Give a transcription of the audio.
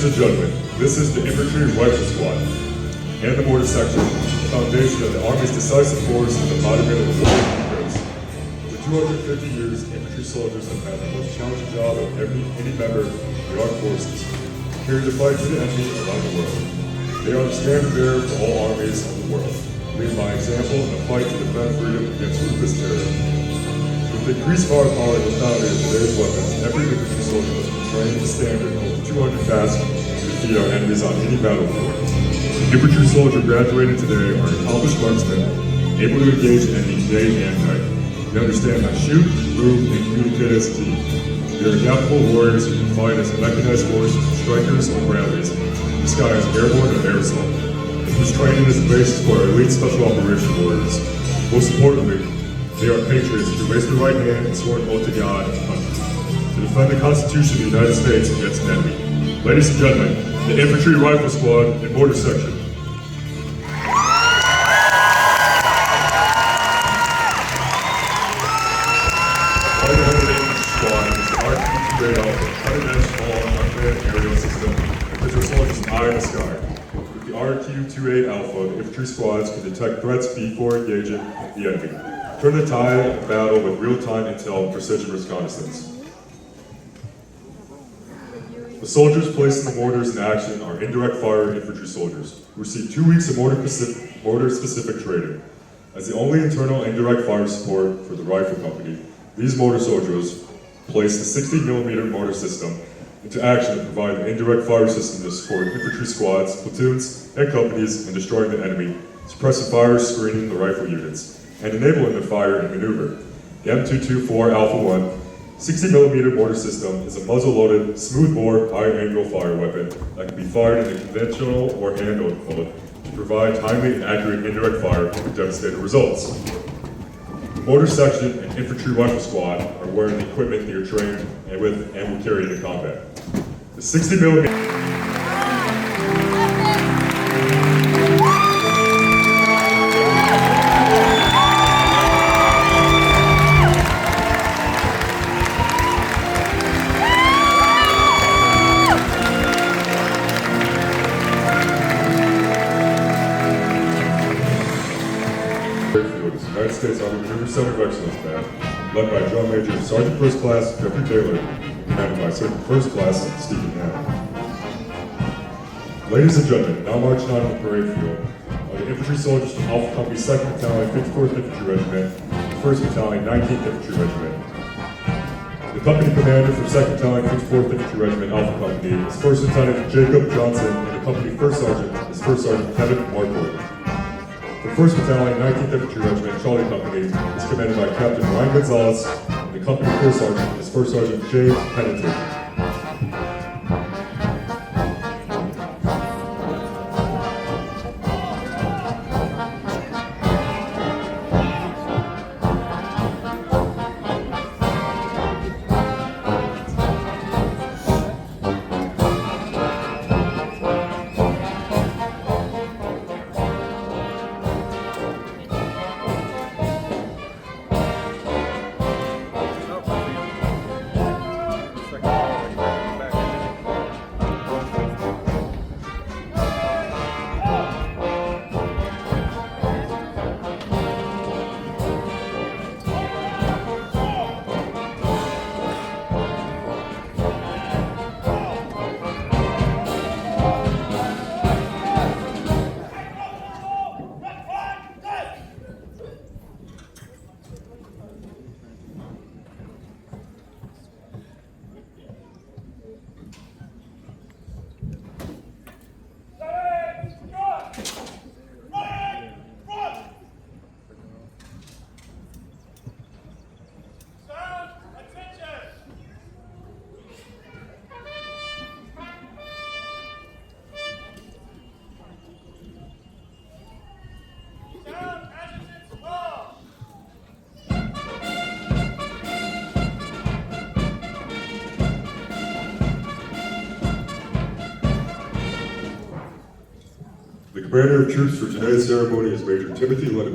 Ladies and gentlemen, this is the Infantry Rifle Squad and the Mortar Section, the foundation of the Army's decisive force in the embodiment of the war of For 250 years, infantry soldiers have had the most challenging job of any member of the armed forces, carrying the fight for the enemy around the world. They are the standard bearer for all armies of the world, leading by example in the fight to defend freedom against ruthless terror. With the increased firepower and lethality of today's weapons, every infantry soldier must be trained to standard over 200 tasks to defeat our enemies on any battlefield. The infantry soldier graduated today are accomplished marksmen, able to engage the enemy day and night. They understand how to shoot, move, and communicate as a team. They are adaptable warriors who can fight as mechanized forces, strikers, or rallies, in the sky as airborne or air assault, and whose training is the basis for our elite special operation warriors. Most importantly, they are patriots who raise their right hand and sworn oath to God and country to defend the Constitution of the United States against an enemy. Ladies and gentlemen, the Infantry Rifle Squad and Mortar Section. Cutting-edge small unmanned aerial system which are soldiers eye in the sky. With the RQ-28 Alpha, the infantry squads can detect threats before engaging the enemy. Turn the tide of battle with real-time intel and precision reconnaissance. The soldiers placed in the mortars in action are indirect fire infantry soldiers who receive 2 weeks of mortar-specific training. As the only internal indirect fire support for the rifle company, these mortar soldiers place the 60mm mortar system into action to provide an indirect fire system to support infantry squads, platoons, and companies in destroying the enemy, suppressing fire, screening the rifle units, and enabling the fire and maneuver. The M224 Alpha 1 60mm mortar system is a muzzle-loaded, smooth-bore, high-angle fire weapon that can be fired in a conventional or handheld mode to provide timely and accurate indirect fire with devastating results. The Mortar Section and Infantry Rifle Squad are wearing the equipment they are trained with and will carry into combat. The 60mm United States Army Maneuver Center of Excellence Band, led by Drum Major Sergeant First Class Jeffrey Taylor, and commanded by Sergeant First Class Stephen Hanna. Ladies and gentlemen, now marching on the parade field are the infantry soldiers from Alpha Company's 2nd Battalion, 54th Infantry Regiment, and 1st Battalion, 19th Infantry Regiment. The company commander for 2nd Battalion, 54th Infantry Regiment, Alpha Company is 1st Lieutenant Jacob Johnson, and the company First Sergeant is 1st Sergeant Kevin Markwood. The 1st Battalion, 19th Infantry Regiment, Charlie Company is commanded by Captain Ryan Gonzalez, and the company First Sergeant is 1st Sergeant James Pennington. The commander of troops for today's ceremony is Major Timothy Lindeman.